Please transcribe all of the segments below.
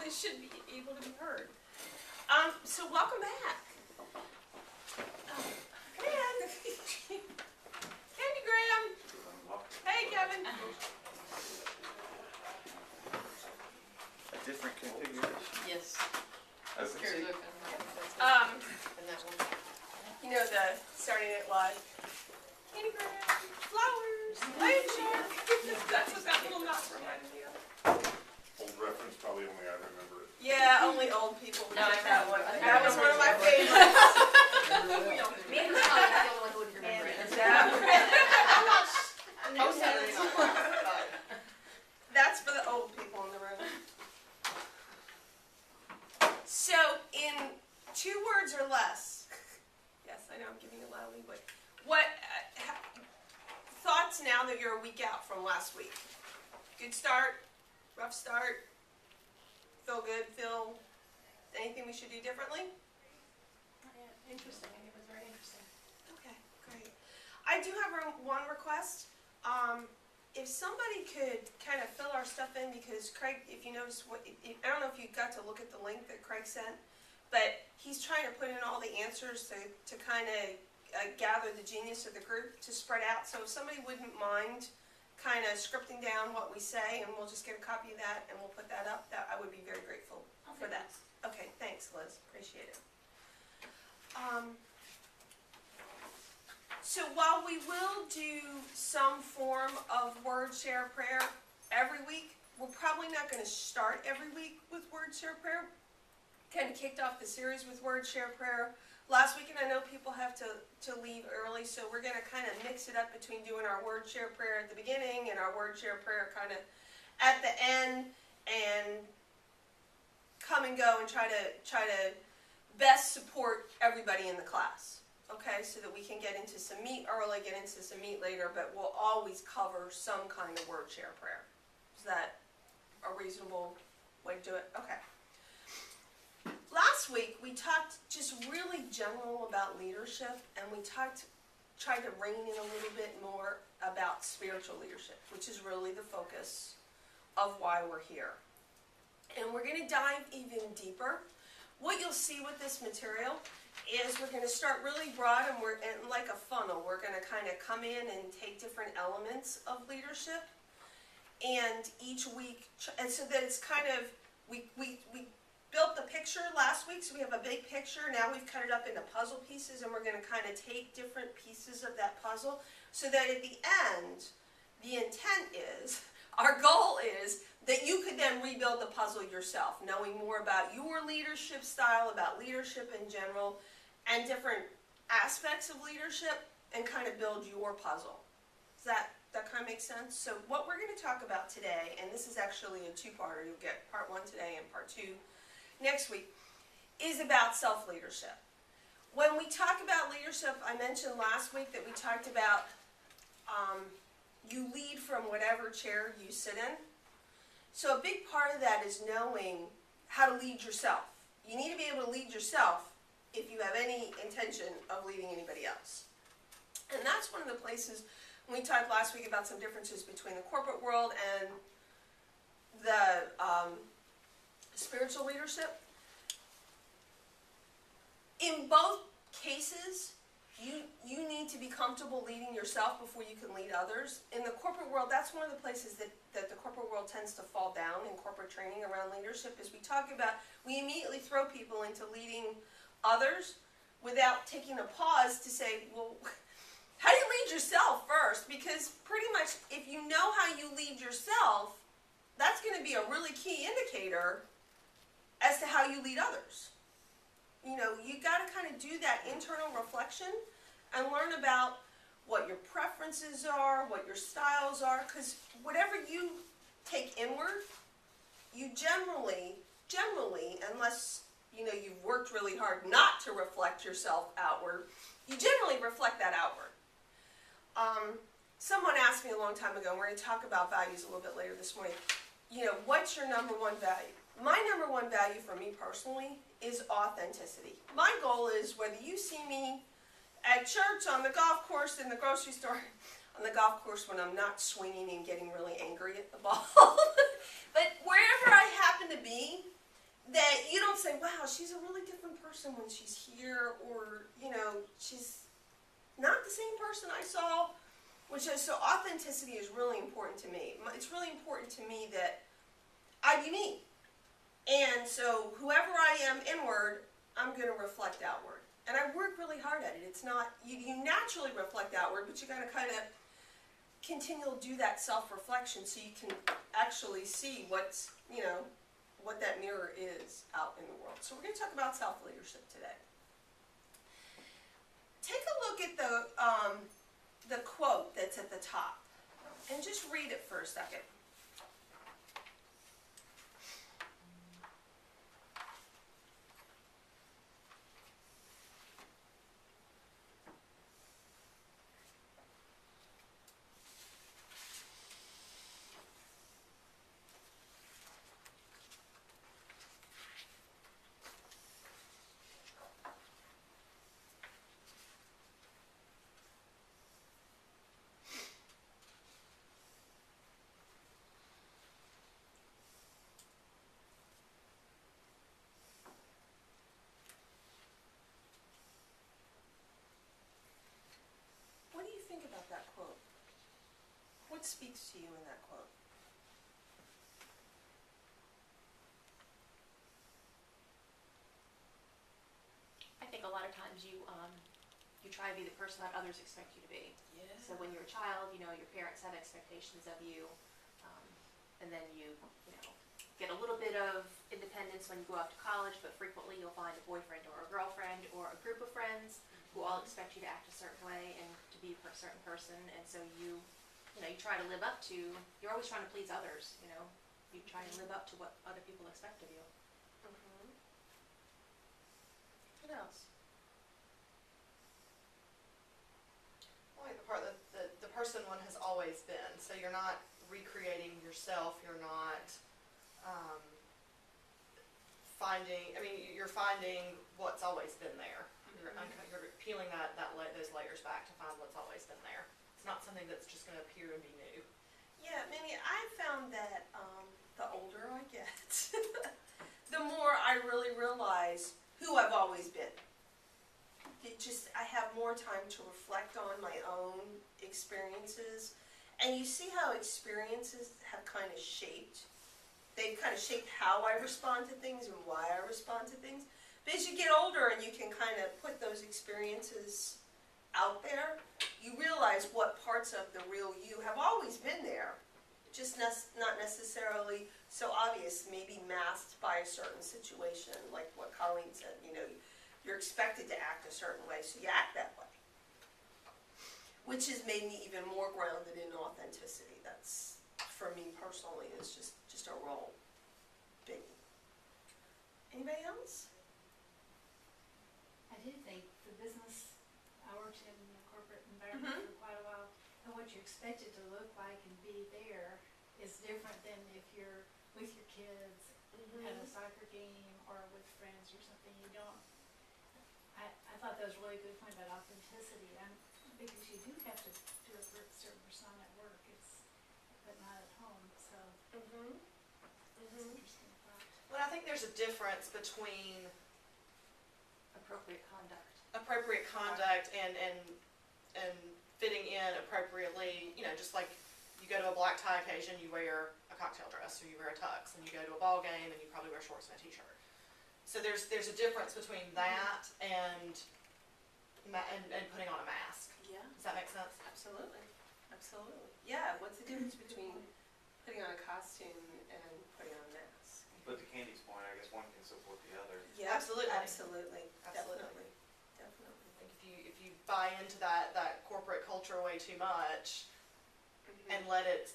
they should be able to be heard. So welcome back. Come in. Candy Graham. Hey, Kevin. A different configuration. Yes. As you see. And that one. You know the Saturday Night Live. Candy Graham, flowers, lion shark. That's what that little knock reminded me of. Old reference, probably only I remember it. Yeah, only old people would No, get that one. I That was one of my remember it. favorites. Me and Michelle are the only one who would remember it. That's for the old people in the room. So, in 2 words or less, yes, I know I'm giving you a lot of leeway. What thoughts now that you're a week out from last week? Good start? Rough start? Feel good? Feel anything we should do differently? Interesting. It was very interesting. Okay, great. I do have one request. If somebody could kind of fill our stuff in, because Craig, if you notice, I don't know if you got to look at the link that Craig sent, but he's trying to put in all the answers to kind of gather the genius of the group to spread out. So if somebody wouldn't mind kind of scripting down what we say, and we'll just get a copy of that and we'll put that up, that I would be very grateful for that. Okay, thanks, Liz. Appreciate it. So while we will do some form of word share prayer every week, we're probably not going to start every week with word share prayer. Kind of kicked off the series with word share prayer last week, and I know people have to leave early, so we're going to kind of mix it up between doing our word share prayer at the beginning and our word share prayer kind of at the end, and come and go and try to best support everybody in the class. Okay, so that we can get into some meat early, get into some meat later, but we'll always cover some kind of word share prayer. Is that a reasonable way to do it? Okay. Last week we talked just really general about leadership, and we tried to rein in a little bit more about spiritual leadership, which is really the focus of why we're here. And we're going to dive even deeper. What you'll see with this material is we're going to start really broad, and we're like a funnel. We're going to kind of come in and take different elements of leadership, and each week, and so that it's kind of, we built the picture last week, so we have a big picture. Now we've cut it up into puzzle pieces, and we're going to kind of take different pieces of that puzzle, so that at the end, the intent is, our goal is, that you could then rebuild the puzzle yourself, knowing more about your leadership style, about leadership in general, and different aspects of leadership, and kind of build your puzzle. Does that kind of make sense? So what we're going to talk about today, and this is actually a 2-parter, you'll get part 1 today and part 2 next week, is about self-leadership. When we talk about leadership, I mentioned last week that we talked about you lead from whatever chair you sit in. So a big part of that is knowing how to lead yourself. You need to be able to lead yourself if you have any intention of leading anybody else. And that's one of the places, when we talked last week about some differences between the corporate world and the spiritual leadership. In both cases, you need to be comfortable leading yourself before you can lead others. In the corporate world, that's one of the places that the corporate world tends to fall down in corporate training around leadership, is we talk about, we immediately throw people into leading others without taking a pause to say, well, how do you lead yourself first? Because pretty much if you know how you lead yourself, that's going to be a really key indicator as to how you lead others. You know, you got to kind of do that internal reflection and learn about what your preferences are, what your styles are, because whatever you take inward, you generally, unless you know you've worked really hard not to reflect yourself outward, you generally reflect that outward. Someone asked me a long time ago, and we're going to talk about values a little bit later this morning, you know, what's your number one value? My number one value for me personally is authenticity. My goal is, whether you see me at church, on the golf course, in the grocery store, on the golf course when I'm not swinging and getting really angry at the ball, but wherever I happen to be, that you don't say, wow, she's a really different person when she's here, or, you know, she's not the same person I saw, so authenticity is really important to me. It's really important to me that I be me. And so whoever I am inward, I'm going to reflect outward. And I work really hard at it. It's not, you naturally reflect outward, but you got to kind of continue to do that self-reflection so you can actually see what's, you know, what that mirror is out in the world. So we're going to talk about self-leadership today. Take a look at the quote that's at the top and just read it for a second. What do you think about that quote? What speaks to you in that quote? I think a lot of times you try to be the person that others expect you to be. Yeah. So when you're a child, you know, your parents have expectations of you, and then you get a little bit of independence when you go off to college, but frequently you'll find a boyfriend or a girlfriend or a group of friends who all expect you to act a certain way and to be a certain person, and so you try to live up to, you're always trying to please others, you try to live up to what other people expect of you. Mm-hmm. What else? I like the part that the person one has always been. So you're not recreating yourself. You're not you're finding what's always been there. You're peeling those layers back to find what's always been there. It's not something that's just going to appear and be new. Yeah, Minnie, I found that the older I get, the more I really realize who I've always been. I have more time to reflect on my own experiences, and you see how experiences have kind of shaped. They've kind of shaped how I respond to things and why I respond to things. But as you get older and you can kind of put those experiences out there, you realize what parts of the real you have always been there, just not necessarily so obvious, maybe masked by a certain situation, like what Colleen said, you're expected to act a certain way, so you act that way. Which has made me even more grounded in authenticity. That's, for me personally, is just a real biggie. Anybody else? I do think the business, I worked in a corporate environment for quite a while, and what you expect it to look like and be there is different than if you're with your kids at a soccer game or with friends or something. You don't, I thought that was a really good point about authenticity, because you do have to do a certain persona at work, but not at home, so it's an interesting thought. Well, I think there's a difference between Appropriate conduct and fitting in appropriately. Just like you go to a black tie occasion, you wear a cocktail dress or you wear a tux, and you go to a ball game and you probably wear shorts and a t-shirt. So there's a difference between that and putting on a mask. Yeah, Does that make sense? absolutely. Absolutely. Yeah, what's the difference between putting on a costume and putting on a mask? But to Candy's point, I guess one can support the other. Yeah, Absolutely. Absolutely. Absolutely. Definitely. I think if you buy into that corporate culture way too much and let it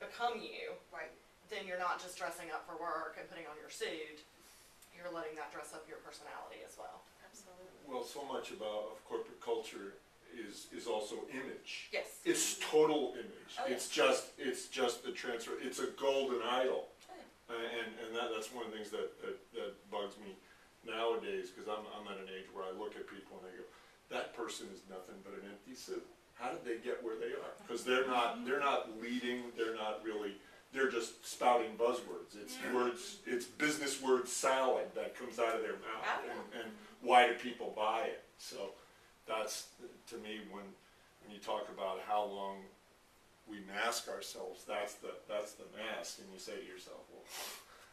become you, Right. then you're not just dressing up for work and putting on your suit. You're letting that dress up your personality as well. Absolutely. Well, so much of corporate culture is also image. Yes. It's total image. Oh, yeah. It's just the transfer. It's a golden idol, and that's one of the things that bugs me nowadays, because I'm at an age where I look at people and I go, that person is nothing but an empty suit. How did they get where they are? Because they're not leading. They're not really they're just spouting buzzwords. It's words, it's business word salad that comes out of their mouth, Oh, yeah. and why do people buy it? So that's, to me, when you talk about how long we mask ourselves, that's the mask, and you say to yourself, well,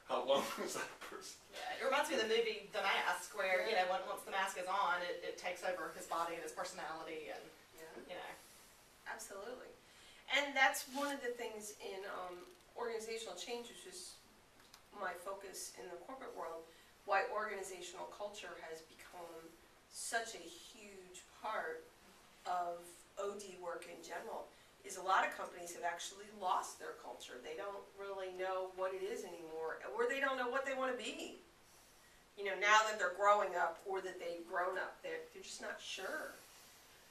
how long was that person? Yeah, it reminds me of the movie The Mask, where, you know, once the mask is on, it takes over his body and his personality, and, you know. Absolutely. And that's one of the things in organizational change, which is my focus in the corporate world, why organizational culture has become such a huge part of OD work in general, is a lot of companies have actually lost their culture. They don't really know what it is anymore, or they don't know what they want to be. You know, now that they're growing up, or that they've grown up, they're just not sure.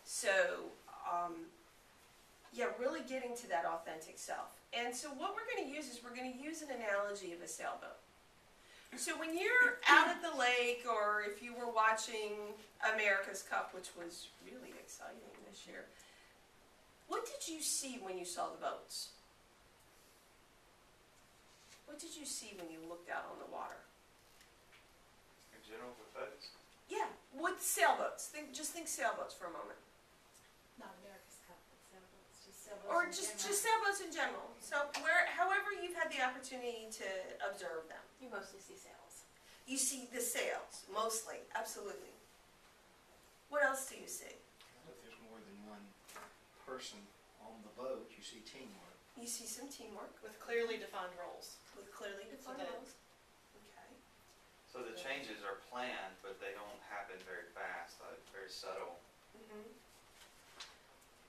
So, yeah, really getting to that authentic self. And so what we're going to use is we're going to use an analogy of a sailboat. So when you're out at the lake, or if you were watching America's Cup, which was really exciting this year, what did you see when you saw the boats? What did you see when you looked out on the water? In general, with boats, Yeah, with sailboats. Just think sailboats for a moment. Not America's Cup, but sailboats, just sailboats. Or in just general. sailboats in general. So however you've had the opportunity to observe them. You mostly see sails. You see the sails, mostly, absolutely. What else do you see? If there's more than one person on the boat, you see teamwork. You see some teamwork With clearly defined roles. with clearly defined that- roles. Okay. so the changes are planned, but they don't happen very fast, very subtle. Mhm.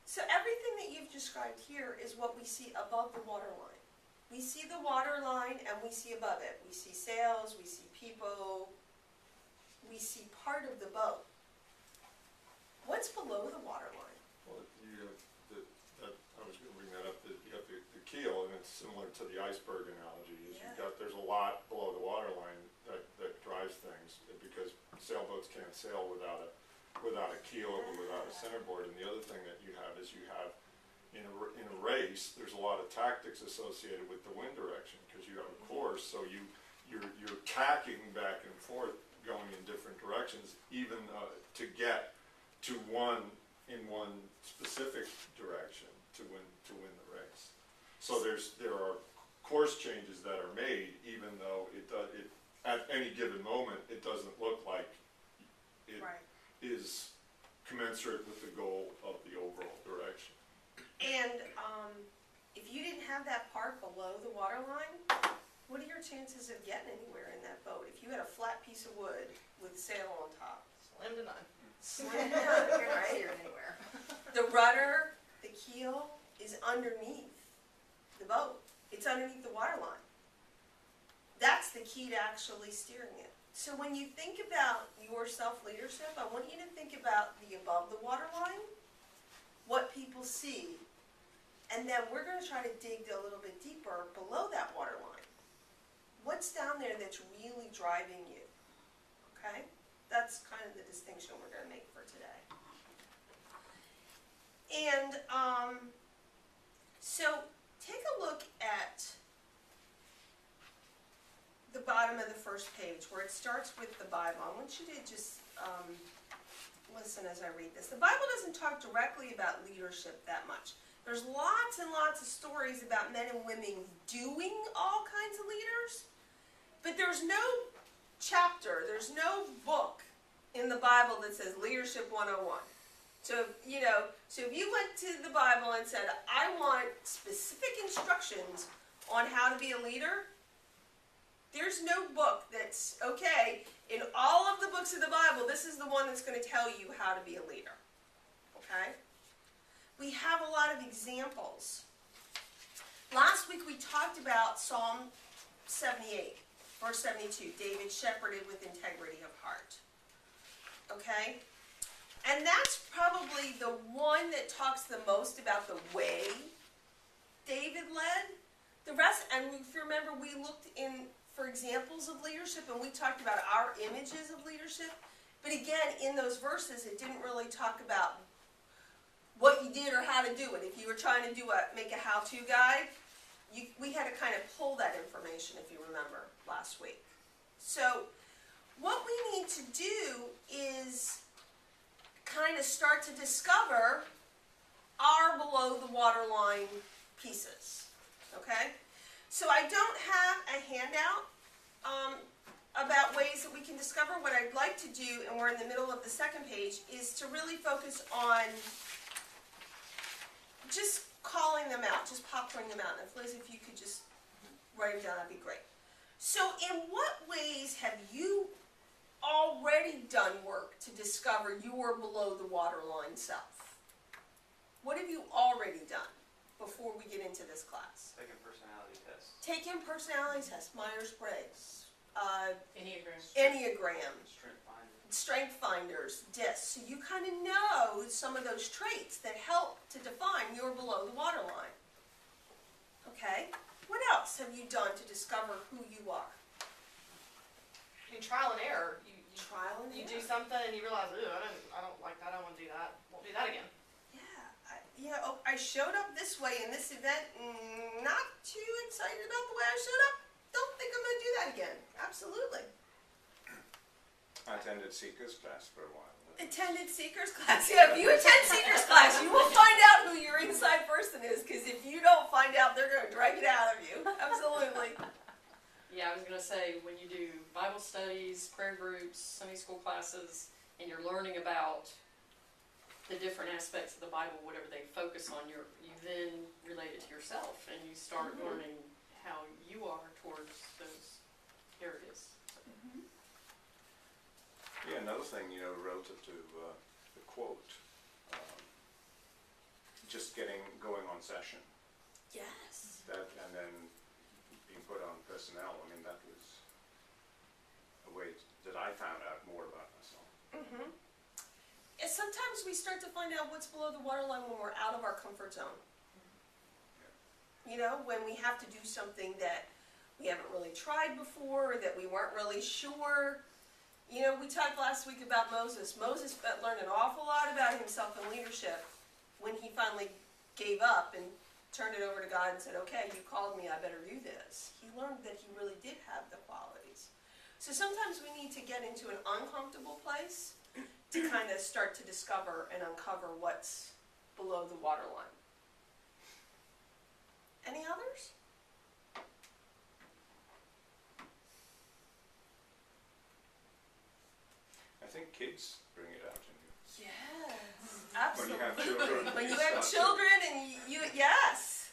So everything that you've described here is what we see above the water line. We see the water line and we see above it. We see sails, we see people, we see part of the boat. What's below the water line? Well, you have I was going to bring that up. You have the keel, and it's similar to the iceberg analogy. Is Yeah. there's a lot below the water line that drives things, because sailboats can't sail without a keel or without a centerboard. And the other thing that you have is in a race, there's a lot of tactics associated with the wind direction, because you have a course, so you're tacking back and forth, going in different directions, even to get to one specific direction to win the race. So there are course changes that are made, even though it at any given moment it doesn't look like it Right. is commensurate with the goal of the overall direction. And if you didn't have that part below the water line, what are your chances of getting anywhere in that boat? If you had a flat piece of wood with a sail on top, Slim to none. slim down, You're not right? steering anywhere. The rudder, the keel is underneath the boat. It's underneath the water line. That's the key to actually steering it. So when you think about your self-leadership, I want you to think about the above the water line, what people see, and then we're going to try to dig a little bit deeper below that water line. What's down there that's really driving you? Okay? That's kind of the distinction we're going to make for today. And so take a look at the bottom of the first page where it starts with the Bible. I want you to just listen as I read this. The Bible doesn't talk directly about leadership that much. There's lots and lots of stories about men and women doing all kinds of leaders, but there's no chapter, there's no book in the Bible that says Leadership 101. So, so if you went to the Bible and said, I want specific instructions on how to be a leader, there's no book that's, okay, in all of the books of the Bible, this is the one that's going to tell you how to be a leader. Okay? We have a lot of examples. Last week we talked about Psalm 78, verse 72, David shepherded with integrity of heart. Okay? And that's probably the one that talks the most about the way David led. The rest, and if you remember, we looked for examples of leadership, and we talked about our images of leadership. But again, in those verses, it didn't really talk about what you did or how to do it. If you were trying to make a how-to guide, we had to kind of pull that information, if you remember, last week. So what we need to do is kind of start to discover our below the waterline pieces, okay? So I don't have a handout about ways that we can discover. What I'd like to do, and we're in the middle of the second page, is to really focus on just calling them out, just popcorning them out. And if Liz, if you could just write them down, that'd be great. So in what ways have you already done work to discover your below the waterline self? What have you already done before we get into this class? Taking personality tests. Taking personality tests, Myers-Briggs, Enneagram. Strength finders, DISC. So you kind of know some of those traits that help to define your below the waterline. Okay? What else have you done to discover who you are? In trial and error, Trial and you error. do something and you realize, ooh, I don't like that, I don't want to do that, won't do that again. I showed up this way in this event, not too excited about the way I showed up. Don't think I'm going to do that again. Absolutely. I attended Seeker's class for a while. Attended Seeker's class. Yeah, if you attend Seeker's class, you will find out who your inside person is, because if you don't find out, they're going to drag it out of you. Absolutely. Yeah, I was gonna say, when you do Bible studies, prayer groups, Sunday school classes, and you're learning about the different aspects of the Bible, whatever they focus on, you then relate it to yourself, and you start learning how you are towards those areas. So. Yeah, another thing, relative to the quote, just going on session, Yes. that, and then being put on personnel, that was a way that I found out more about myself. Mm-hmm. And sometimes we start to find out what's below the waterline when we're out of our comfort zone. When we have to do something that we haven't really tried before, that we weren't really sure. We talked last week about Moses. Moses learned an awful lot about himself and leadership when he finally gave up and turned it over to God and said, okay, you called me, I better do this. He learned that he really did have the qualities. So sometimes we need to get into an uncomfortable place to kind of start to discover and uncover what's below the waterline. Any others? I think kids bring it out in you. Yes, When absolutely. you have children. When you you have start to- children and yes.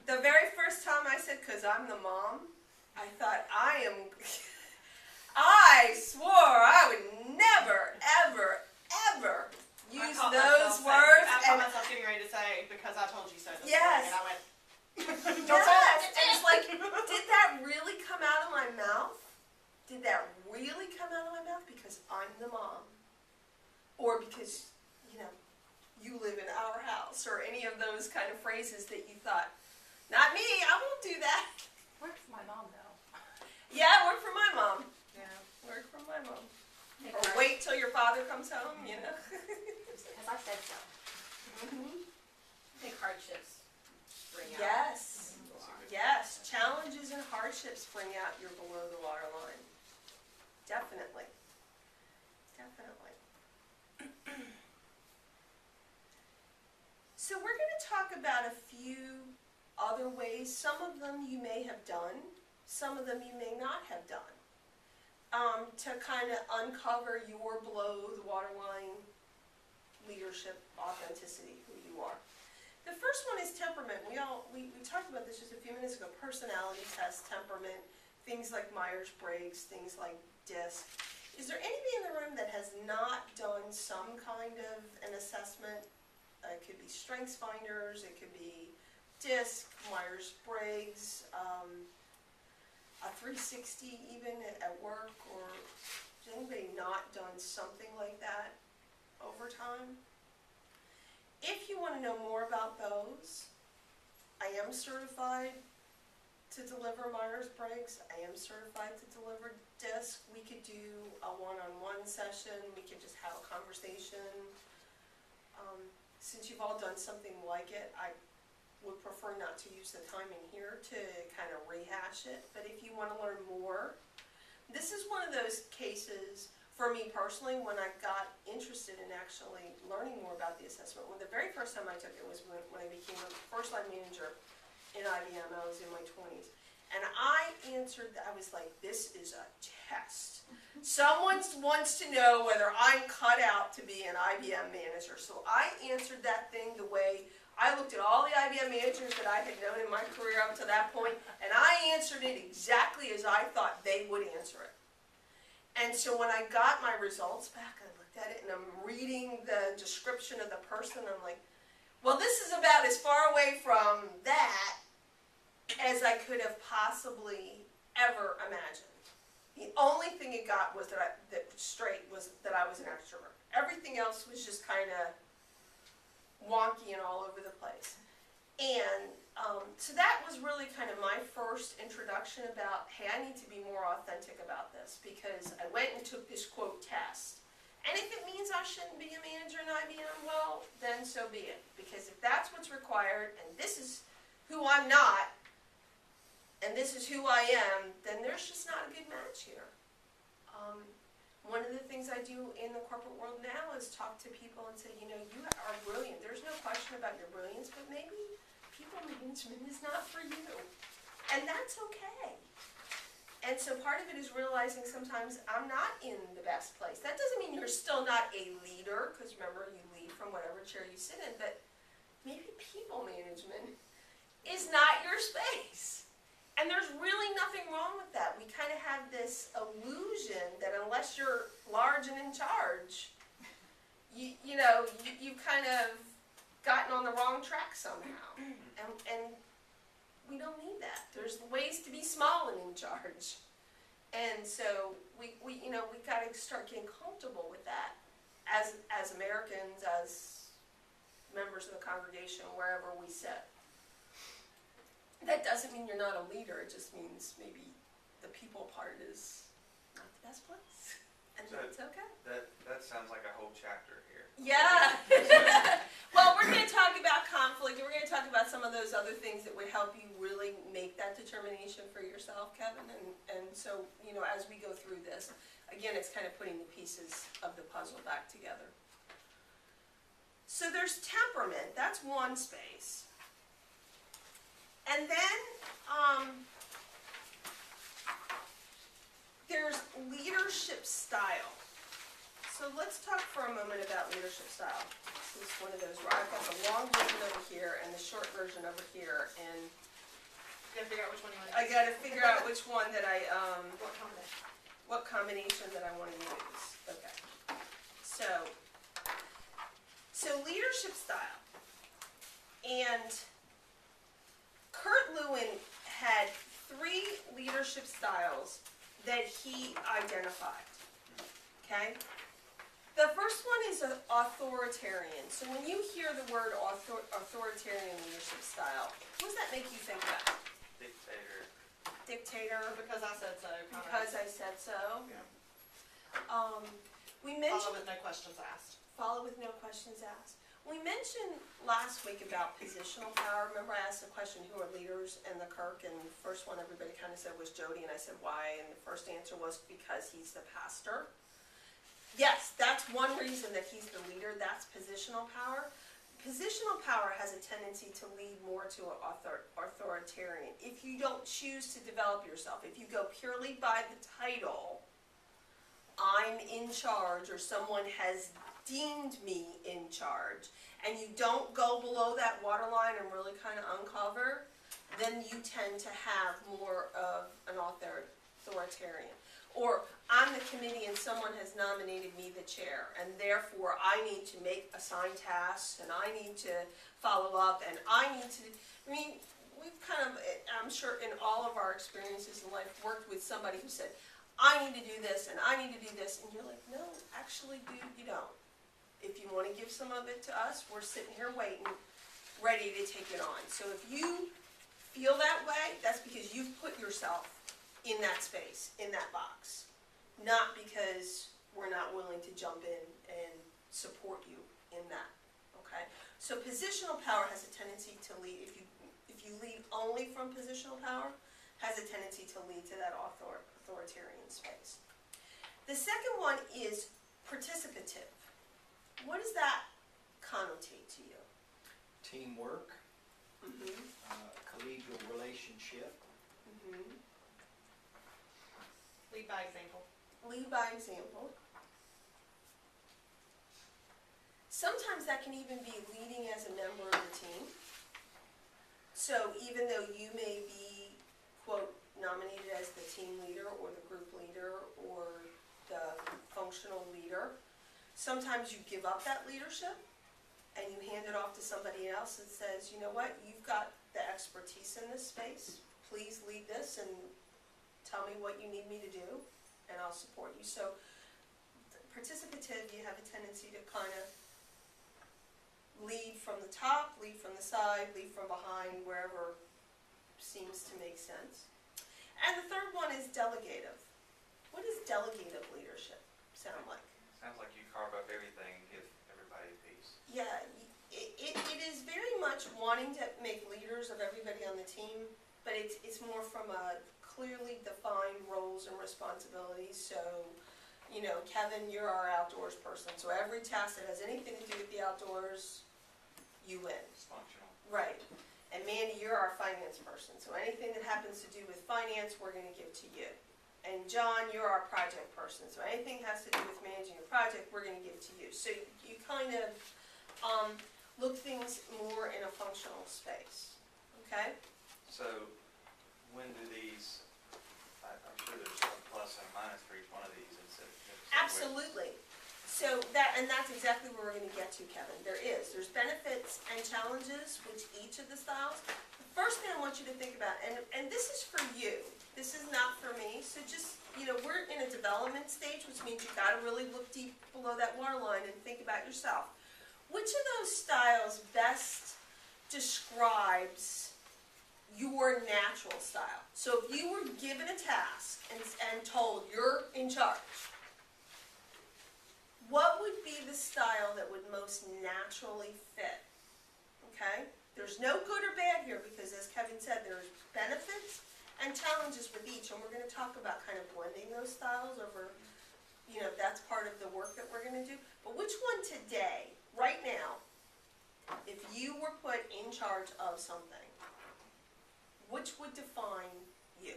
The very first time I said, because I'm the mom, I thought I swore I would never, ever, ever use those words. I caught myself getting ready to say, because I told you so this Yes. morning, and I went, Yes, and it's like, did that really come out of my mouth? Did that really come out of my mouth because I'm the mom? Or because, you live in our house? Or any of those kind of phrases that you thought, not me, I won't do that. Worked for my mom though. Yeah, work for my mom. yeah. Work for my mom. Hey, Or Kirk, wait till your father comes home, Because I said so. Mm-hmm. I think hardships bring out. Yes. Yes, challenges and hardships bring out your below the water line. Definitely. Definitely. So we're going to talk about a few other ways. Some of them you may have done, some of them you may not have done, to kind of uncover your below the waterline leadership, authenticity, who you are. The first one is temperament. We talked about this just a few minutes ago. Personality test, temperament, things like Myers-Briggs, things like DISC. Is there anybody in the room that has not done some kind of an assessment? It could be Strengths Finders, it could be DISC, Myers-Briggs, a 360 even at work, or has anybody not done something like that over time? If you want to know more about those, I am certified to deliver Myers-Briggs. I am certified to deliver DISC. We could do a one-on-one session. We could just have a conversation. Since you've all done something like it, I would prefer not to use the time in here to kind of rehash it, but if you wanna learn more, this is one of those cases, for me personally, when I got interested in actually learning more about the assessment. Well, the very first time I took it was when I became a first line manager in IBM. I was in my 20s. And I answered, I was like, this is a test. Someone wants to know whether I'm cut out to be an IBM manager. So I answered that thing the way, I looked at all the IBM managers that I had known in my career up to that point, and I answered it exactly as I thought they would answer it. And so when I got my results back, I looked at it and I'm reading the description of the person, I'm like, well, this is about as far away from that as I could have possibly ever imagined. The only thing it got was that was that I was an extrovert. Everything else was just kind of wonky and all over the place. And so that was really kind of my first introduction about, hey, I need to be more authentic about this, because I went and took this quote test. And if it means I shouldn't be a manager in IBM, well, then so be it. Because if that's what's required, and this is who I'm not, and this is who I am, then there's just not a good match here. One of the things I do in the corporate world now is talk to people and say, you know, you are brilliant. There's no question about your brilliance, but maybe people management is not for you. And that's okay. And so part of it is realizing sometimes I'm not in the best place. That doesn't mean you're still not a leader, because remember, you lead from whatever chair you sit in, but maybe people management is not your space. And there's really nothing wrong with that. We kind of have this illusion that unless you're large and in charge, you've kind of gotten on the wrong track somehow. And we don't need that. There's ways to be small and in charge. And so we got to start getting comfortable with that as Americans, as members of the congregation, wherever we sit. That doesn't mean you're not a leader. It just means maybe the people part is not the best place, and So that's okay. That sounds like a whole chapter here. Yeah. Well, we're going to talk about conflict, and we're going to talk about some of those other things that would help you really make that determination for yourself, Kevin. And so, as we go through this, again, it's kind of putting the pieces of the puzzle back together. So there's temperament. That's one space. And then there's leadership style. So let's talk for a moment about leadership style. This is one of those where I've got the long version over here and the short version over here, and You gotta figure out which one you want to I use. got to figure out which one that What combination? that I want to use. Okay. So leadership style. And Kurt Lewin had 3 leadership styles that he identified. Okay? The first one is authoritarian. So when you hear the word authoritarian leadership style, what does that make you think about? Dictator. Dictator? Because I said so. kind of. Because I said so. Yeah. We mentioned Follow with no questions asked. follow with no questions asked. We mentioned last week about positional power. Remember I asked the question, who are leaders in the Kirk? And the first one everybody kind of said was Jody, and I said why? And the first answer was because he's the pastor. Yes, that's one reason that he's the leader. That's positional power. Positional power has a tendency to lead more to an authoritarian. If you don't choose to develop yourself, if you go purely by the title, I'm in charge, or someone has deemed me in charge, and you don't go below that waterline and really kind of uncover, then you tend to have more of an authoritarian. Or I'm the committee and someone has nominated me the chair, and therefore I need to assign tasks, and I need to follow up, and we've kind of, I'm sure in all of our experiences in life, worked with somebody who said, I need to do this, and I need to do this, and you're like, no, actually, dude, you don't. If you want to give some of it to us, we're sitting here waiting, ready to take it on. So if you feel that way, that's because you've put yourself in that space, in that box. Not because we're not willing to jump in and support you in that, okay? So positional power has a tendency to lead, if you lead only from positional power, has a tendency to lead to that authoritarian space. The second one is participative. What does that connotate to you? Teamwork, Mm-hmm. collegial relationship, Mm-hmm. Lead by example. Lead by example. Sometimes that can even be leading as a member of the team. So even though you may be, quote, nominated as the team leader or the group leader or the functional leader, sometimes you give up that leadership and you hand it off to somebody else that says, you know what, you've got the expertise in this space, please lead this and tell me what you need me to do and I'll support you. So participative, you have a tendency to kind of lead from the top, lead from the side, lead from behind, wherever seems to make sense. And the third one is delegative. What does delegative leadership sound like? Sounds like you carve up everything and give everybody a piece. Yeah, it is very much wanting to make leaders of everybody on the team, but it's more from a clearly defined roles and responsibilities. So, you know, Kevin, you're our outdoors person, so every task that has anything to do with the outdoors, you win. It's functional. Right. And Mandy, you're our finance person, so anything that happens to do with finance, we're gonna give to you. And John, you're our project person, so anything has to do with managing a project, we're gonna give to you. So you kind of look things more in a functional space, okay? So when do these, I'm sure there's a plus and a minus for each one of these instead of. Absolutely. So that's exactly where we're gonna get to, Kevin. There's benefits and challenges with each of the styles. The first thing I want you to think about, and this is for you, this is not for me, so just, you know, we're in a development stage, which means you gotta really look deep below that waterline and think about yourself. Which of those styles best describes your natural style? So if you were given a task and told you're in charge, what would be the style that would most naturally fit? Okay? There's no good or bad here because, as Kevin said, there's benefits and challenges with each, and we're going to talk about kind of blending those styles over, you know, that's part of the work that we're going to do. But which one today, right now, if you were put in charge of something, which would define you?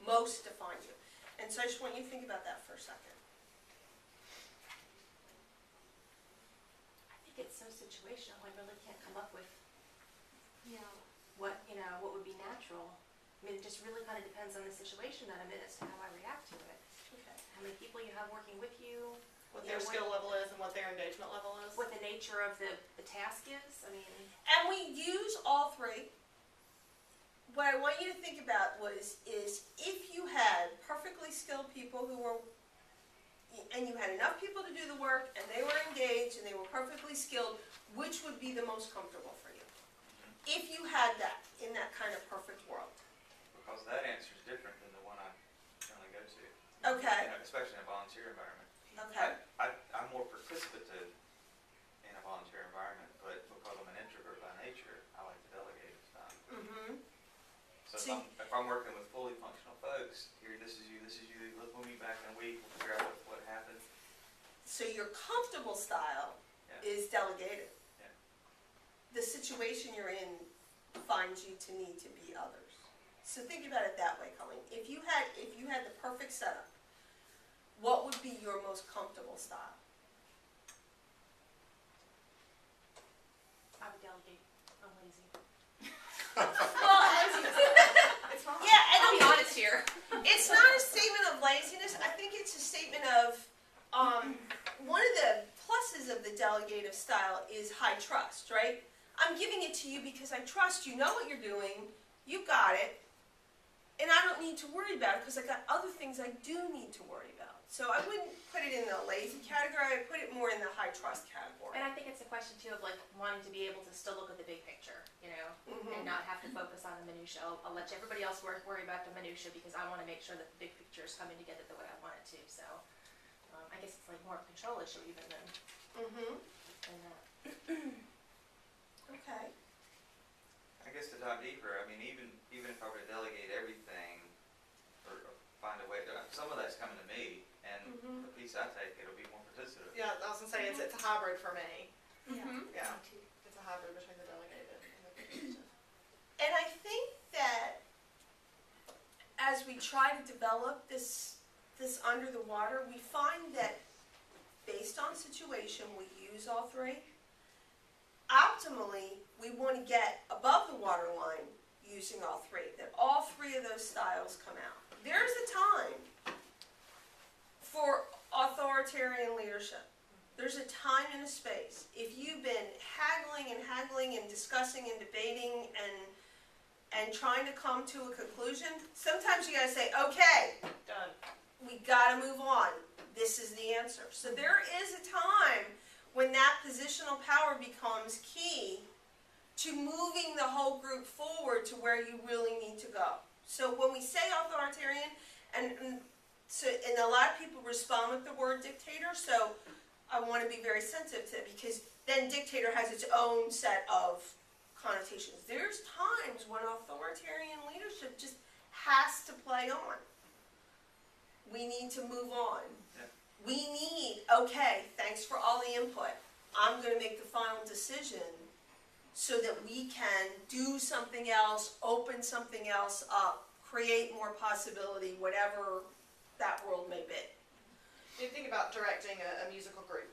Most define you. And so I just want you to think about that for a second. I think it's so situational, I really can't come up with Yeah. what would be natural. I mean, it just really kind of depends on the situation that I'm in as to how I react to it. Okay. How many people you have working with you, What Yeah, their what- skill level is and what their engagement level is. what the nature of the task is, I mean. And we use all three. What I want you to think about is if you had perfectly skilled people who were, and you had enough people to do the work, and they were engaged, and they were perfectly skilled, which would be the most comfortable for you? If you had that, in that kind of perfect world. Because that answer is different than the one I generally go to. Okay, You know, especially in a volunteer environment. okay, I'm more participative in a volunteer environment, but because I'm an introvert by nature, I like to delegate stuff. mm-hmm, So See- if I'm working with fully functional folks, here, this is you, let's we'll meet back in a week, we'll figure out what happened. so your comfortable style Yeah. is delegated. Yeah. The situation you're in finds you to need to be others. So think about it that way, Colleen. If you had the perfect setup, what would be your most comfortable style? I would delegate. I'm lazy. It's fine. Yeah, I'll and be honest here. it's not a statement of laziness. I think it's a statement of one of the pluses of the delegative style is high trust, right? I'm giving it to you because I trust you know what you're doing, you got it, and I don't need to worry about it because I got other things I do need to worry about. So I wouldn't put it in the lazy category, I'd put it more in the high trust category. And I think it's a question too of like wanting to be able to still look at the big picture, you know, and not have to focus on the minutia. I'll let everybody else worry about the minutia because I want to make sure that the big picture is coming together the way I want it to. So I guess it's like more of a control issue even than that. Okay. I guess to dive deeper, I mean, even if I were to delegate everything, or find a way, some of that's coming to me, and the piece I take, it'll be more participative. Yeah, I was gonna say, it's a hybrid for me. Mhm. Yeah, it's a hybrid between the delegated and the participative. And I think that as we try to develop this under the water, we find that based on situation, we use all three. Optimally, we want to get above the water line using all three, that all three of those styles come out. There's a time for authoritarian leadership. There's a time and a space. If you've been haggling and discussing and debating and trying to come to a conclusion, sometimes you gotta say, okay, Done. we gotta move on. This is the answer. So there is a time when that positional power becomes key to moving the whole group forward to where you really need to go. So when we say authoritarian, and a lot of people respond with the word dictator, so I want to be very sensitive to it, because then dictator has its own set of connotations. There's times when authoritarian leadership just has to play on. We need to move on. Yeah. We need, okay, thanks for all the input. I'm going to make the final decision so that we can do something else, open something else up, create more possibility, whatever that world may be. If you think about directing a musical group,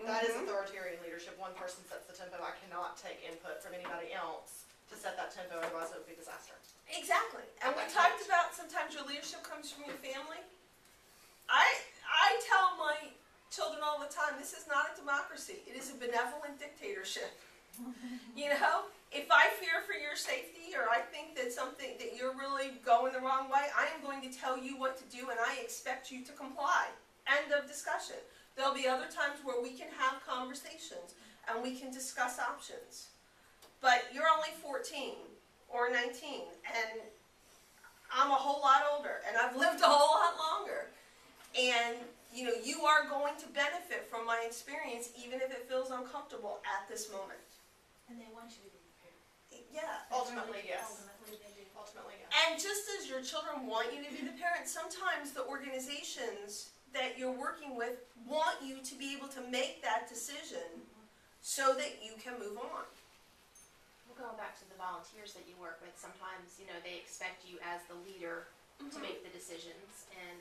that is authoritarian leadership. One person sets the tempo. I cannot take input from anybody else to set that tempo, otherwise it would be a disaster. Exactly. And we talked about sometimes your leadership comes from your family. I tell my children all the time, this is not a democracy. It is a benevolent dictatorship. You know, if I fear for your safety, or I think that you're really going the wrong way, I am going to tell you what to do, and I expect you to comply. End of discussion. There'll be other times where we can have conversations and we can discuss options. But you're only 14 or 19, and I'm a whole lot older, and I've lived a whole lot longer. And you know, you are going to benefit from my experience, even if it feels uncomfortable at this moment. And they want you to be prepared. Yeah. Ultimately, yes. Ultimately, they do. Ultimately, yes. And just as your children want you to be the parent, sometimes the organizations that you're working with want you to be able to make that decision so that you can move on. Well, going back to the volunteers that you work with, sometimes, you know, they expect you as the leader to make the decisions, and,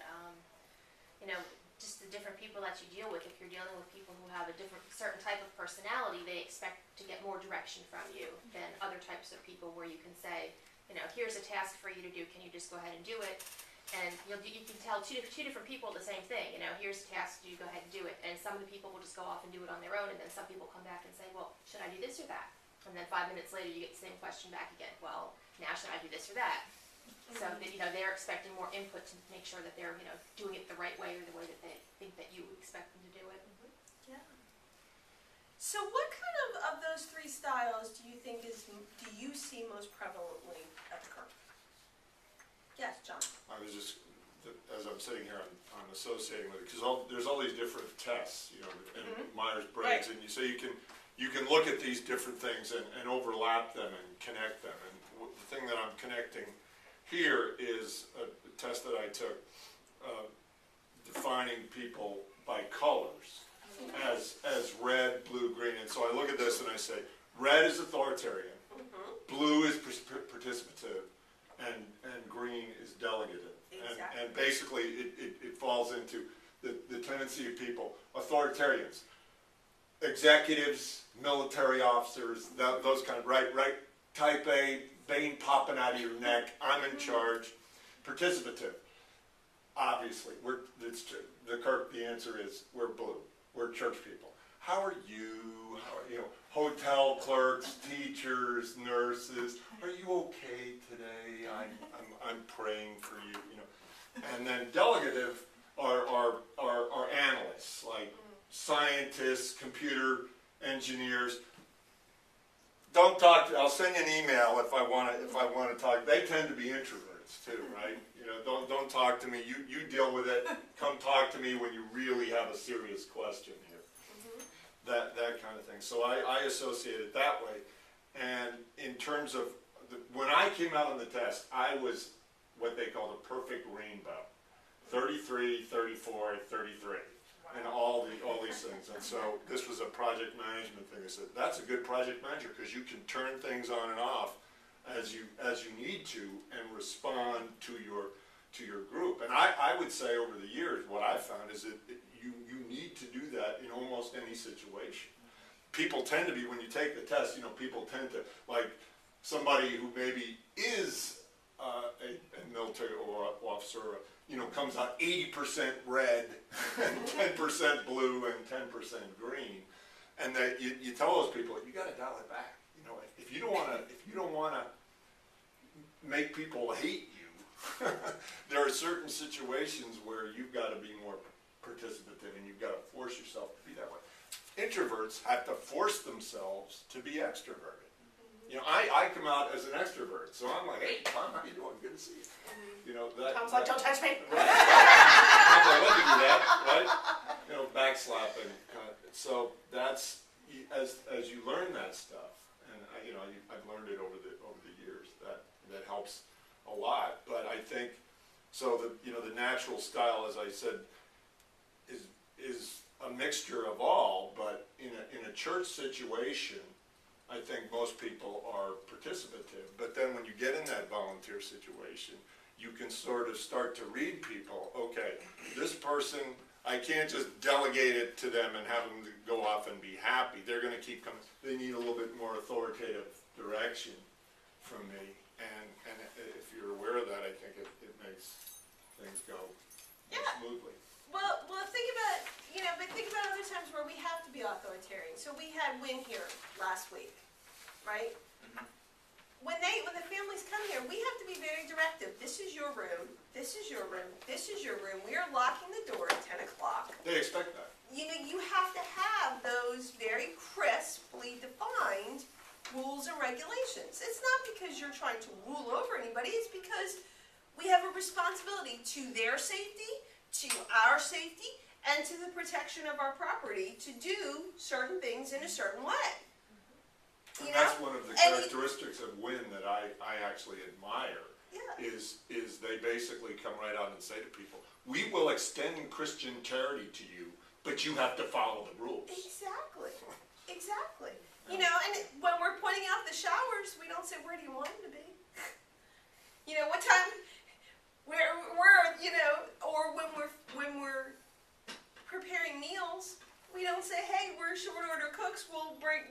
you know, just the different people that you deal with. If you're dealing with people who have a certain type of personality, they expect to get more direction from you than other types of people where you can say, you know, here's a task for you to do, can you just go ahead and do it? And you can tell two different people the same thing, you know, here's a task, do you go ahead and do it? And some of the people will just go off and do it on their own, and then some people come back and say, well, should I do this or that? And then 5 minutes later, you get the same question back again, well, now should I do this or that? So that, you know, they're expecting more input to make sure that they're, you know, doing it the right way, or the way that they think that you expect them to do it. Yeah. So what kind of those three styles do you think do you see most prevalently at the Kirk? Yes, John. I was just, as I'm sitting here, I'm associating with it, because there's all these different tests, you know, and Myers-Briggs, and so you can look at these different things and overlap them and connect them. And the thing that I'm connecting here is a test that I took, defining people by colors as red, blue, green. And so I look at this and I say, red is authoritarian, blue is participative, and green is delegative. Exactly. And basically it falls into the tendency of people, authoritarians, executives, military officers, those kind of, right, type A, vein popping out of your neck, I'm in charge. Participative, obviously, the answer is, we're blue, we're church people. How are you, hotel clerks, teachers, nurses, are you okay today? I'm praying for you, you know. And then delegative are analysts, like scientists, computer engineers. Don't talk to, I'll send you an email if I want to talk. They tend to be introverts too, right? You know, don't talk to me. You deal with it. Come talk to me when you really have a serious question here. That kind of thing. So I associate it that way. And in terms of, when I came out on the test, I was what they call the perfect rainbow. 33, 34, 33. And all these things. And so this was a project management thing. I said, that's a good project manager because you can turn things on and off as you need to and respond to your group. And I would say over the years, what I've found is that you need to do that in almost any situation. People tend to be, when you take the test, people tend to, like somebody who maybe is a military or officer, comes out 80% red and 10% blue and 10% green. And that you tell those people, you got to dial it back. If you don't want to make people hate you, there are certain situations where you've got to be more participative and you've got to force yourself to be that way. Introverts have to force themselves to be extroverted. I come out as an extrovert, so I'm like, hey, Tom, how you doing? Good to see you. Tom's like, don't touch me. Right. I'm like, let me do that, right? Backslapping. So that's, as you learn that stuff, and I've learned it over the years, that helps a lot. But I think, so the natural style, as I said, is a mixture of all, but in a church situation, I think most people are participative, but then when you get in that volunteer situation, you can sort of start to read people. Okay, this person, I can't just delegate it to them and have them go off and be happy. They're going to keep coming. They need a little bit more authoritative direction from me, and if you're aware of that, I think it makes things go more smoothly. Well, think about other times where we have to be authoritarian. So we had Win here last week, right? Mhm. When the families come here, we have to be very directive. This is your room. This is your room. This is your room. We are locking the door at 10 o'clock. They expect that. You have to have those very crisply defined rules and regulations. It's not because you're trying to rule over anybody. It's because we have a responsibility to their safety, to our safety, and to the protection of our property to do certain things in a certain way. And that's one of the characteristics of WIN that I actually admire, Yeah. is they basically come right out and say to people, we will extend Christian charity to you, but you have to follow the rules. Exactly. And when we're pointing out the showers, we don't say, where do you want them to be? What time, or when we're preparing meals, we don't say, hey, we're short order cooks, we'll bring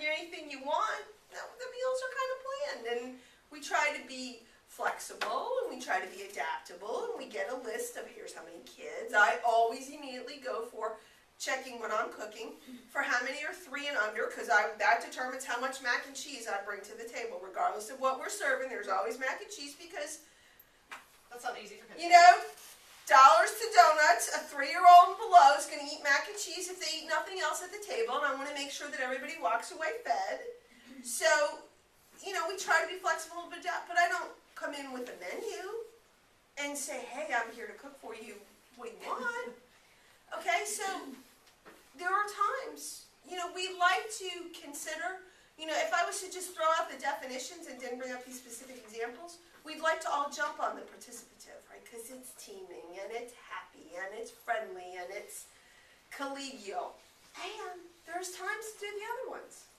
you anything you want. No, the meals are kind of planned, and we try to be flexible, and we try to be adaptable, and we get a list of here's how many kids. I always immediately go for checking when I'm cooking for how many are 3 and under, because that determines how much mac and cheese I bring to the table. Regardless of what we're serving, there's always mac and cheese, because That's not easy for kids. dollars to donuts, a 3-year-old and below is going to eat mac and cheese if they eat nothing else at the table, and I want to make sure that everybody walks away fed. So, we try to be flexible, but I don't come in with a menu and say, hey, I'm here to cook for you what you want. Okay, so there are times, we like to consider, if I was to just throw out the definitions and didn't bring up these specific examples, we'd like to all jump on the participative, right? Because it's teaming, and it's happy, and it's friendly, and it's collegial. And there's times to do the other ones.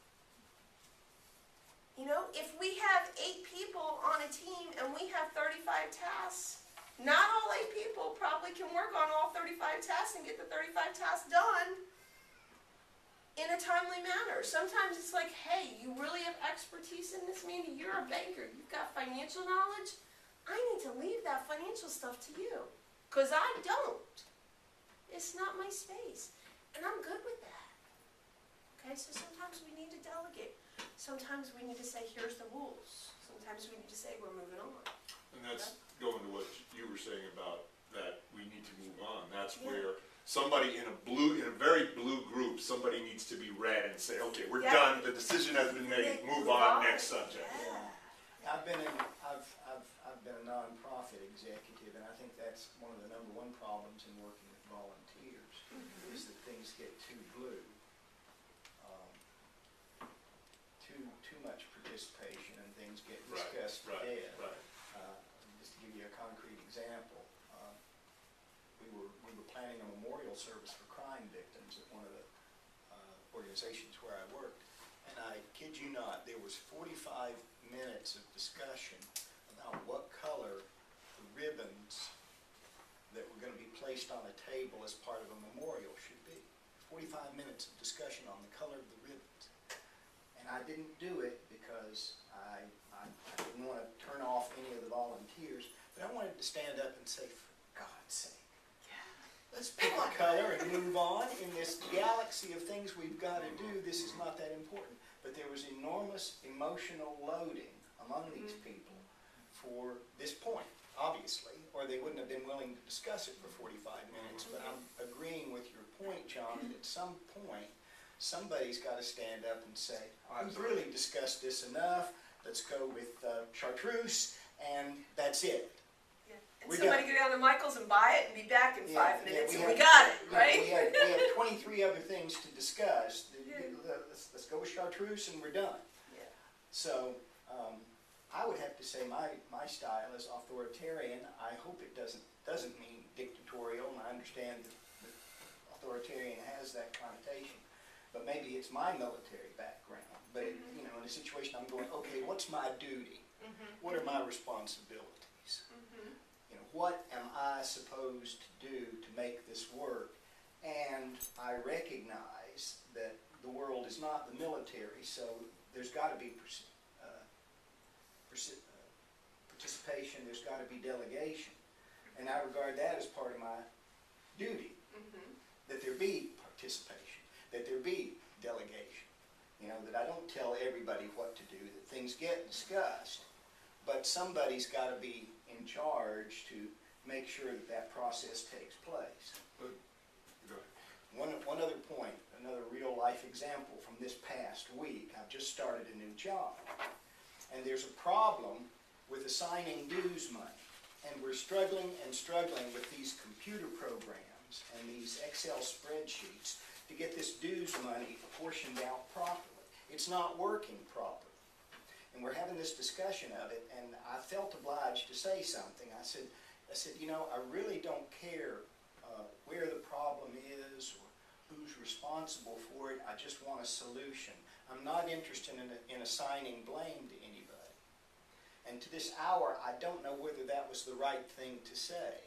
If we have 8 people on a team and we have 35 tasks, not all 8 people probably can work on all 35 tasks and get the 35 tasks done in a timely manner. Sometimes it's like, hey, you really have expertise in this, Mandy. You're a banker. You've got financial knowledge. I need to leave that financial stuff to you, because I don't. It's not my space, and I'm good with that. Okay, so sometimes we need to delegate. Sometimes we need to say, here's the rules. Sometimes we need to say, we're moving on. And that's going to what you were saying about that we need to move on. That's Yeah. where somebody in a very blue group, somebody needs to be red and say, okay, we're Yeah. done, the decision has been made, move on, next subject. Yeah. I've been a nonprofit executive, and I think that's one of the number one problems in working with volunteers, is that things get too blue. Too much planning a memorial service for crime victims at one of the organizations where I worked. And I kid you not, there was 45 minutes of discussion about what color the ribbons that were going to be placed on a table as part of a memorial should be. 45 minutes of discussion on the color of the ribbons. And I didn't do it because I didn't want to turn off any of the volunteers, but I wanted to stand up and say, for God's sake, let's pick a color and move on. In this galaxy of things we've got to do, this is not that important. But there was enormous emotional loading among these people for this point, obviously, or they wouldn't have been willing to discuss it for 45 minutes. But I'm agreeing with your point, John, that at some point, somebody's got to stand up and say, we've really discussed this enough, let's go with chartreuse, and that's it. And We're somebody done. go down to Michael's and buy it and be back in 5 minutes, we and we had- got it, you know, right? we had 23 other things to discuss. Let's go with chartreuse and we're done. Yeah. So I would have to say my style is authoritarian. I hope it doesn't mean dictatorial, and I understand that authoritarian has that connotation. But maybe it's my military background. But you know, in a situation I'm going, okay, what's my duty? What are my responsibilities? You know, what am I supposed to do to make this work? And I recognize that the world is not the military, so there's got to be participation, there's got to be delegation. And I regard that as part of my duty, that there be participation, that there be delegation. You know, that I don't tell everybody what to do, that things get discussed, but somebody's got to be in charge to make sure that that process takes place. Go ahead. One other point, another real life example from this past week. I've just started a new job, and there's a problem with assigning dues money, and we're struggling with these computer programs and these Excel spreadsheets to get this dues money apportioned out properly. It's not working properly. And we're having this discussion of it, and I felt obliged to say something. I said, you know, I really don't care where the problem is or who's responsible for it. I just want a solution. I'm not interested in assigning blame to anybody. And to this hour, I don't know whether that was the right thing to say,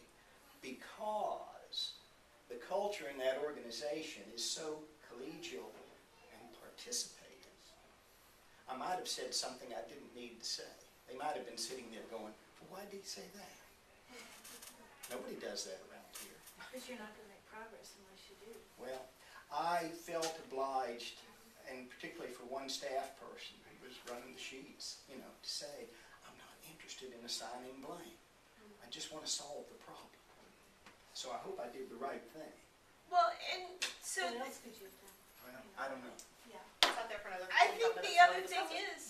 because the culture in that organization is so collegial and participative. I might have said something I didn't need to say. They might have been sitting there going, well, why did he say that? Nobody does that around here. Because you're not going to make progress unless you do. Well, I felt obliged, and particularly for one staff person who was running the sheets, you know, to say, I'm not interested in assigning blame. I just want to solve the problem. So I hope I did the right thing. Well, and so What else could you have done? Well, I don't know. Yeah. It's out there for another I 45 think minutes the to other really thing discuss it. is,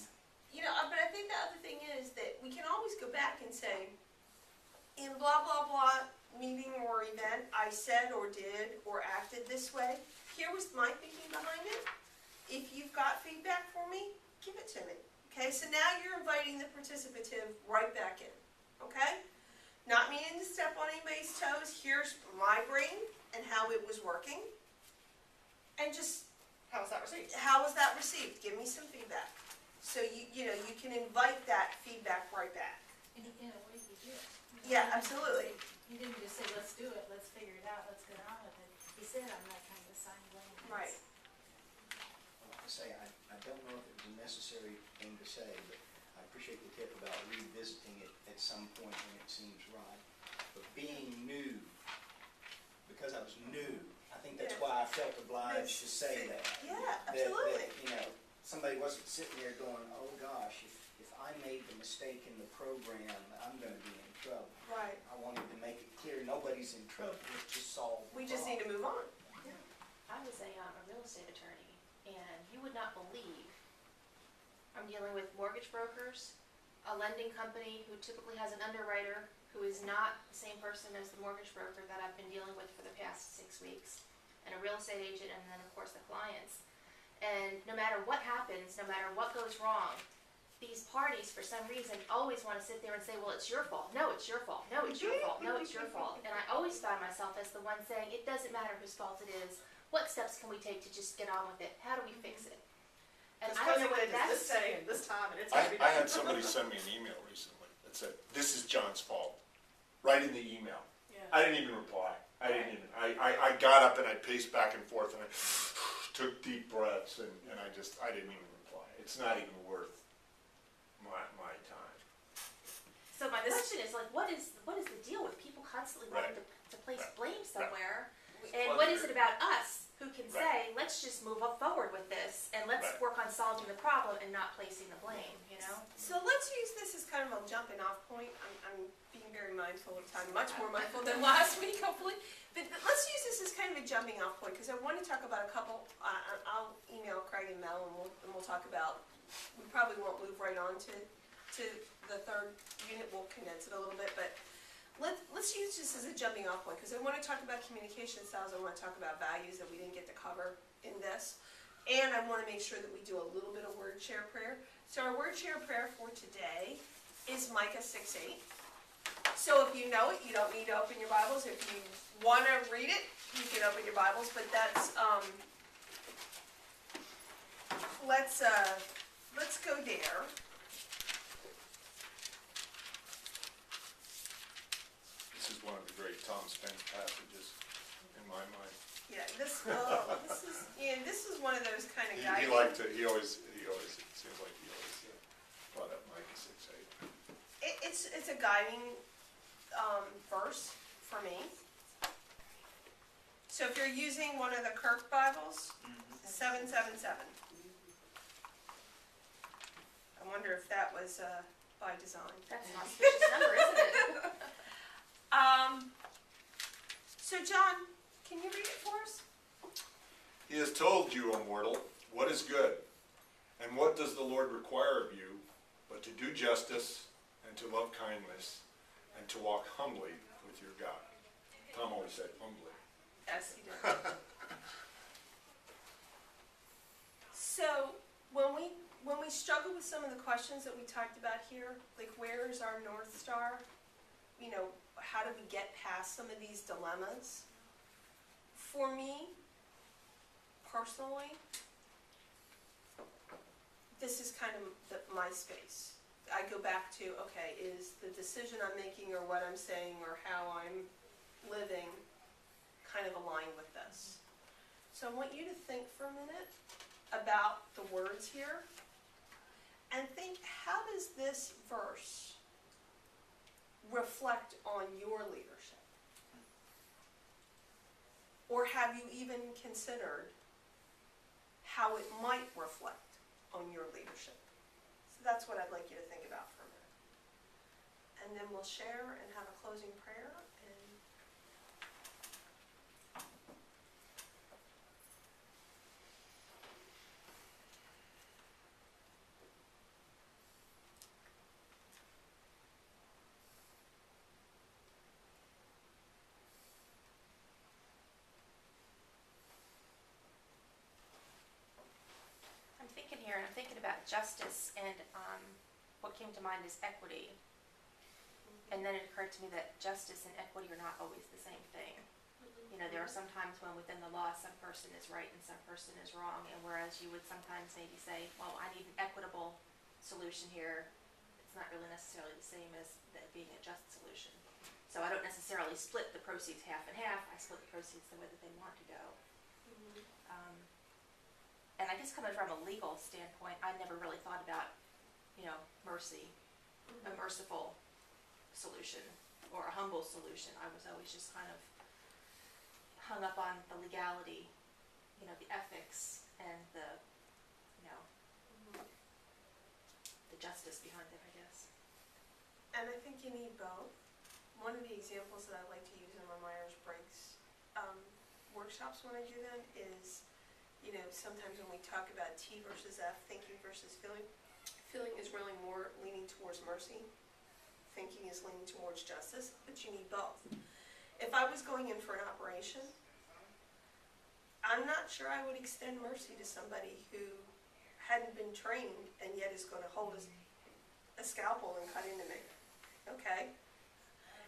you know, but I think the other thing is that we can always go back and say, in blah, blah, blah meeting or event, I said or did or acted this way. Here was my thinking behind it. If you've got feedback for me, give it to me. Okay, so now you're inviting the participative right back in. Okay? Not meaning to step on anybody's toes. Here's my brain and how it was working. And just, How was that received? how was that received? Give me some feedback. So you know, you can invite that feedback right back. In a way you did. Yeah, absolutely. You didn't just say, let's do it, let's figure it out, let's get on with it. He said, I'm not trying to assign blame. Right. Well, like I say, I don't know if it was a necessary thing to say, but I appreciate the tip about revisiting it at some point when it seems right. But being new, because I was new, I think that's Yeah. why I felt obliged to say that. Yeah, That, absolutely. you know, somebody wasn't sitting there going, oh gosh, if I made the mistake in the program, I'm gonna be in trouble. Right. I wanted to make it clear, nobody's in trouble, let's just solve the We just need to problem. move on. I was a real estate attorney, and you would not believe, I'm dealing with mortgage brokers, a lending company who typically has an underwriter who is not the same person as the mortgage broker that I've been dealing with for the past 6 weeks, and a real estate agent, and then of course the clients. And no matter what happens, no matter what goes wrong, these parties, for some reason, always want to sit there and say, well, it's your fault. No, it's your fault. No, it's your fault. No, it's your fault. And I always found myself as the one saying, it doesn't matter whose fault it is. What steps can we take to just get on with it? How do we fix it? And Because I don't know what President is this that's... day and this time, and it's I gonna be I done. had somebody send me an email recently that said, this is John's fault, right in the email. Yeah. I didn't even reply. I got up and I paced back and forth and I took deep breaths and I didn't even reply. It's not even worth my time. So my question is, like, what is the deal with people constantly wanting to place blame somewhere? And what is it about us who can say, let's just move up forward with this and let's work on solving the problem and not placing the blame, you know? So let's use this as kind of a jumping off point. I'm being very mindful of time, much more mindful than last week, hopefully. But let's use this as kind of a jumping off point, because I want to talk about a couple, I'll email Craig and Mel and we'll talk about, we probably won't move right on to the third unit, we'll condense it a little bit, but let's use this as a jumping off point, because I want to talk about communication styles, I want to talk about values that we didn't get to cover in this, and I want to make sure that we do a little bit of word share prayer. So our word share prayer for today is Micah 6:8. So if you know it, you don't need to open your Bibles. If you want to read it, you can open your Bibles, but that's, let's go there. This is one of the great Tom Spence passages in my mind. Yeah, this is one of those kind of He guys. liked it, he always, it seems like he always brought up Micah 6:8. It's a guiding verse for me. So if you're using one of the Kirk Bibles, 777. I wonder if that was by design. That's an auspicious number, isn't it? So John, can you read it for us? He has told you, O mortal, what is good, and what does the Lord require of you, but to do justice, and to love kindness, and to walk humbly with your God. Tom always said humbly. Yes, he did. So when we struggle with some of the questions that we talked about here, like where is our North Star? You know, how do we get past some of these dilemmas? For me, personally, this is kind of my space. I go back to, okay, is the decision I'm making or what I'm saying or how I'm living kind of aligned with this? So I want you to think for a minute about the words here and think, how does this verse reflect on your leadership? Or have you even considered how it might reflect on your leadership? So that's what I'd like you to think about for a minute. And then we'll share and have a closing prayer. And I'm thinking here, and I'm thinking about justice, and what came to mind is equity. And then it occurred to me that justice and equity are not always the same thing. You know, there are some times when within the law some person is right and some person is wrong, and whereas you would sometimes maybe say, well, I need an equitable solution here, it's not really necessarily the same as that being a just solution. So I don't necessarily split the proceeds half and half, I split the proceeds the way that they want to go. And I guess coming from a legal standpoint, I never really thought about, you know, mercy, a merciful solution or a humble solution. I was always just kind of hung up on the legality, you know, the ethics and the, you know, the justice behind it, I guess. I think you need both. One of the examples that I like to use in my Myers-Briggs workshops when I do them is, you know, sometimes when we talk about T versus F, thinking versus feeling, feeling is really more leaning towards mercy. Thinking is leaning towards justice, but you need both. If I was going in for an operation, I'm not sure I would extend mercy to somebody who hadn't been trained and yet is going to hold his a scalpel and cut into me. Okay.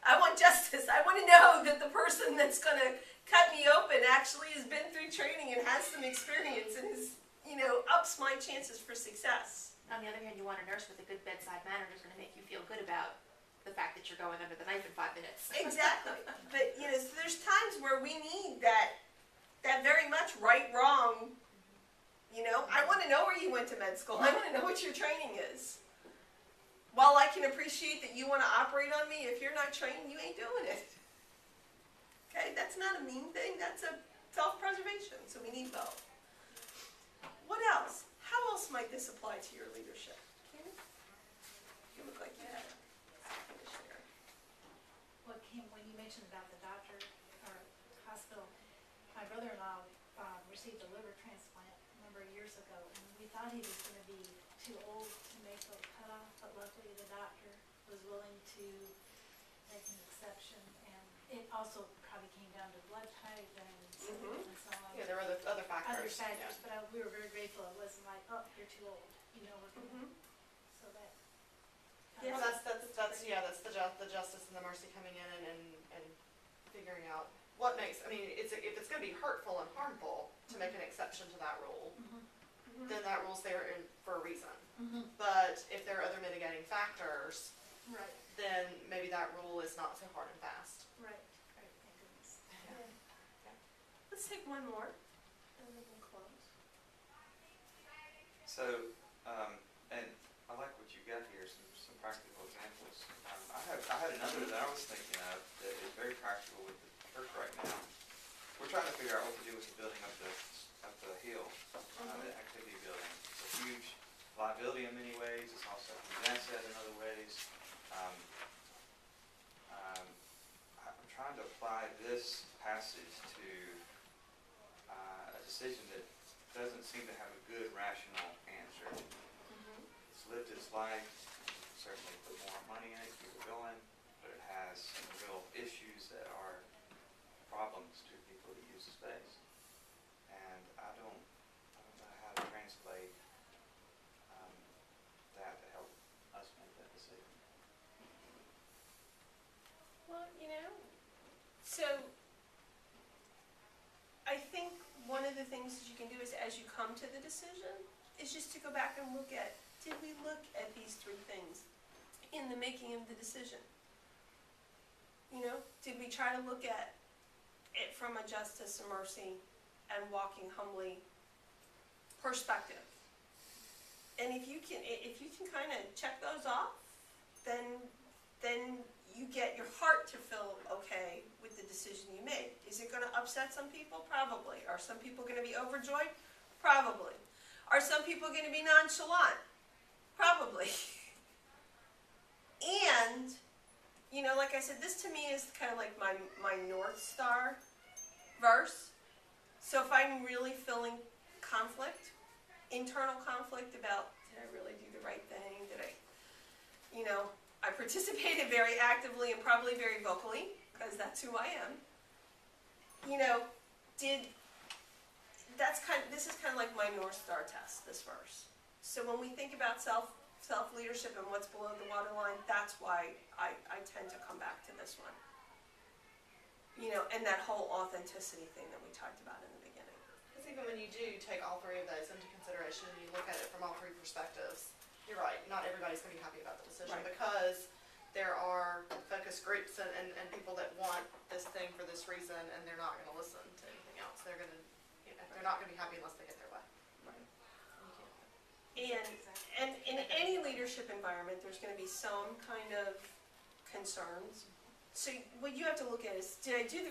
I want justice. I want to know that the person that's going to cut me open actually has been through training and has some experience and is, ups my chances for success. On the other hand, you want a nurse with a good bedside manner who's gonna make you feel good about the fact that you're going under the knife in 5 minutes. Exactly. But, so there's times where we need that very much right, wrong, I want to know where you went to med school. I want to know what your training is. While I can appreciate that you want to operate on me, if you're not trained, you ain't doing it. Okay, that's not a mean thing, that's a self-preservation, so we need both. What else? How else might this apply to your leadership? Karen? You look like you had something to share. What came, when you mentioned about the doctor or hospital, my brother-in-law received a liver transplant a number of years ago, and we thought he was gonna be too old to make the cutoff, but luckily the doctor was willing to make an exception, and it also probably came down to blood type and so on. Yeah, there were other Other factors. factors, but we were very grateful. It wasn't like, oh, you're too old, we're gonna, so that. Well, that's the justice and the mercy coming in and figuring out what makes, if it's gonna be hurtful and harmful to make an exception to that rule, then that rule's there for a reason. But if there are other mitigating factors, Right, then maybe that rule is not so hard and fast. right, thank goodness. Let's take one more, and then we'll close. So, and I like what you got here, some practical examples. I had another that I was thinking of that is very practical with the church right now. We're trying to figure out what to do with the building up the hill, the activity building. It's a huge liability in many ways, it's also a huge asset in other ways. I'm trying to apply this passage to a decision that doesn't seem to have a good rational answer. It's lived its life, certainly put more money in it, keep it going, but it has some real issues that are problems to people who use the space. And I don't know how to translate that to help us make that decision. Well, so I think one of the things that you can do is as you come to the decision is just to go back and look at, did we look at these 3 things in the making of the decision? Did we try to look at it from a justice and mercy and walking humbly perspective? And if you can kind of check those off, then you get your heart to feel okay with the decision you made. Is it going to upset some people? Probably. Are some people going to be overjoyed? Probably. Are some people going to be nonchalant? Probably. And, like I said, this to me is kind of like my North Star verse. So if I'm really feeling conflict, internal conflict about, did I really do the right thing? Did I, I participated very actively and probably very vocally, because that's who I am. This is kind of like my North Star test, this verse. So when we think about self-leadership and what's below the waterline, that's why I tend to come back to this one. And that whole authenticity thing that we talked about in the beginning. Because even when you do take all 3 of those into consideration and you look at it from all 3 perspectives, you're right, not everybody's going to be happy about the decision. Right. Because there are focus groups and people that want this thing for this reason, and they're not going to listen to anything else. They're going to, they're not going to be happy unless they get their way. And in any leadership environment, there's going to be some kind of concerns. So what you have to look at is, did I do the